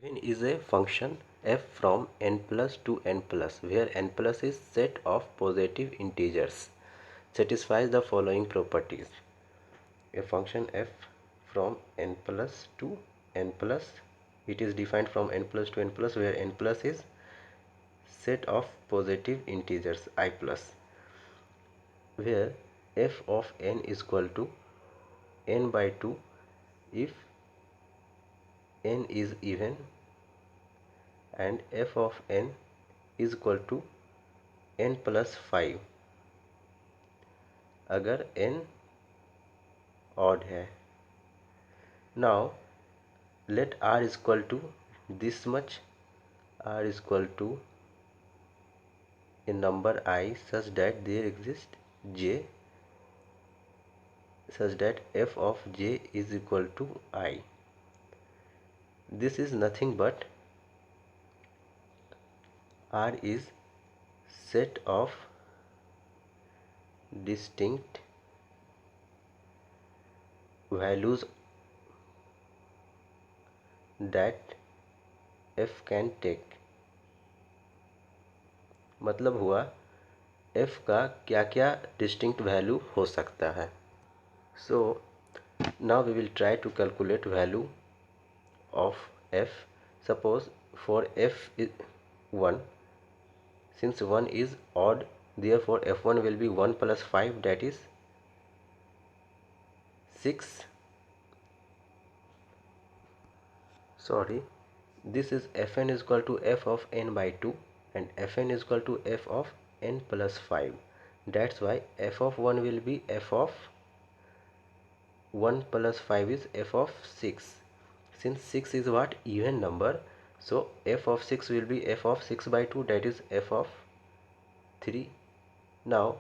Given is a function f from n plus to n plus where n plus is set of positive integers satisfies the following properties. A function f from n plus to n plus, it is defined from n plus to n plus where n plus is set of positive integers I plus, where f of n is equal to n by 2 if n is even and f of n is equal to n plus 5 अगर n odd है. Now let r is equal to this much, r is equal to a number I such that there exists j such that f of j is equal to I. This is nothing but r is set of distinct values that f can take. मतलब हुआ f का क्या क्या distinct value हो सकता है. So now we will try to calculate value of f. Suppose for f is 1, since 1 is odd, therefore f1 will be 1 plus 5, that is 6. Sorry, this is fn is equal to f of n by 2 and fn is equal to f of n plus 5. That's why f of 1 will be f of 1 plus 5 is f of 6. Since 6 is what? Even number. So f of 6 will be f of 6 by 2, that is f of 3. Now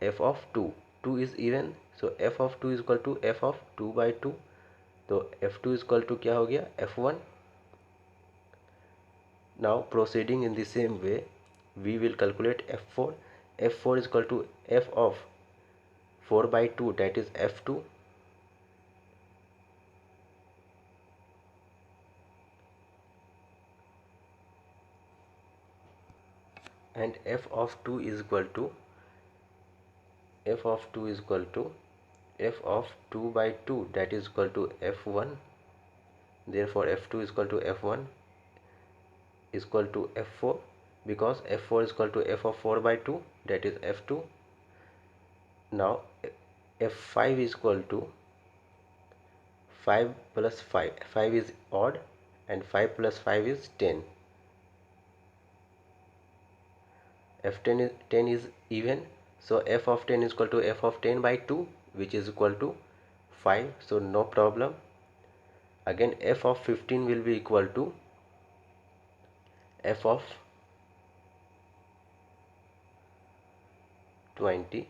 f of 2 is even, so f of 2 is equal to f of 2 by 2. तो f2 is equal to क्या हो गया? f1. Now proceeding in the same way, we will calculate f4. f4 is equal to f of 4 by 2, that is f2. And f of 2 is equal to f of 2 is equal to f of 2 by 2, that is equal to f1. Therefore f2 is equal to f1 is equal to f4, because f4 is equal to f of 4 by 2, that is f2. Now f5 is equal to 5 plus 5. 5 is odd and 5 plus 5 is 10. f10 is 10 is even, so f of 10 is equal to f of 10 by 2, which is equal to 5, so no problem. Again f of 15 will be equal to f of 20.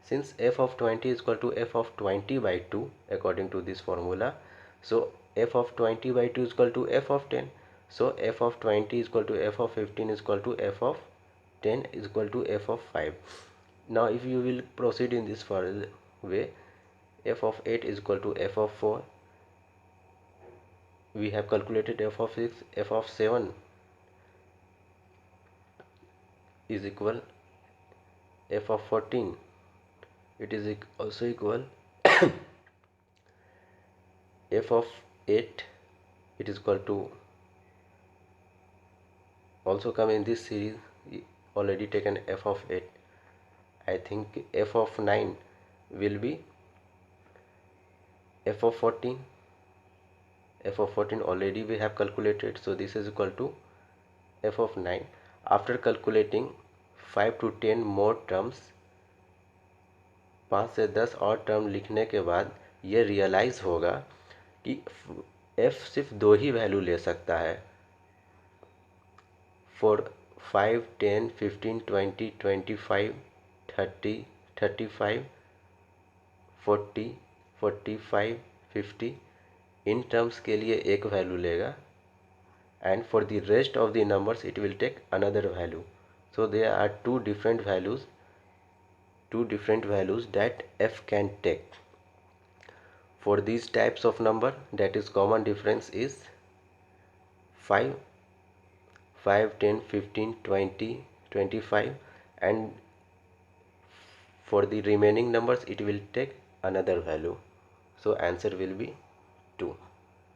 Since f of 20 is equal to f of 20 by 2 according to this formula, so f of 20 by 2 is equal to f of 10. So f of 20 is equal to f of 15 is equal to f of 10 is equal to f of 5. Now if you will proceed in this way, f of 8 is equal to f of 4. We have calculated f of 6. f of 7 is equal f of 14. It is also equal f of 8, it is equal to, also come in this series already taken f of 8. I think f of 9 will be f of 14. f of 14 already we have calculated, so this is equal to f of 9. After calculating 5 to 10 more terms, 5 से 10 और term लिखने के बाद ये realise होगा कि f सिर्फ दो ही वैल्यू ले सकता है. फॉर 5, 10, 15, 20, 25, 30, 35, 40, 45, 50 इन टर्म्स के लिए एक वैल्यू लेगा and for the rest of the numbers it will take another value. So there are two different values that f can take. For these types of number, that is common difference is 5, 5, 10, 15, 20, 25, and for the remaining numbers it will take another value. So answer will be 2.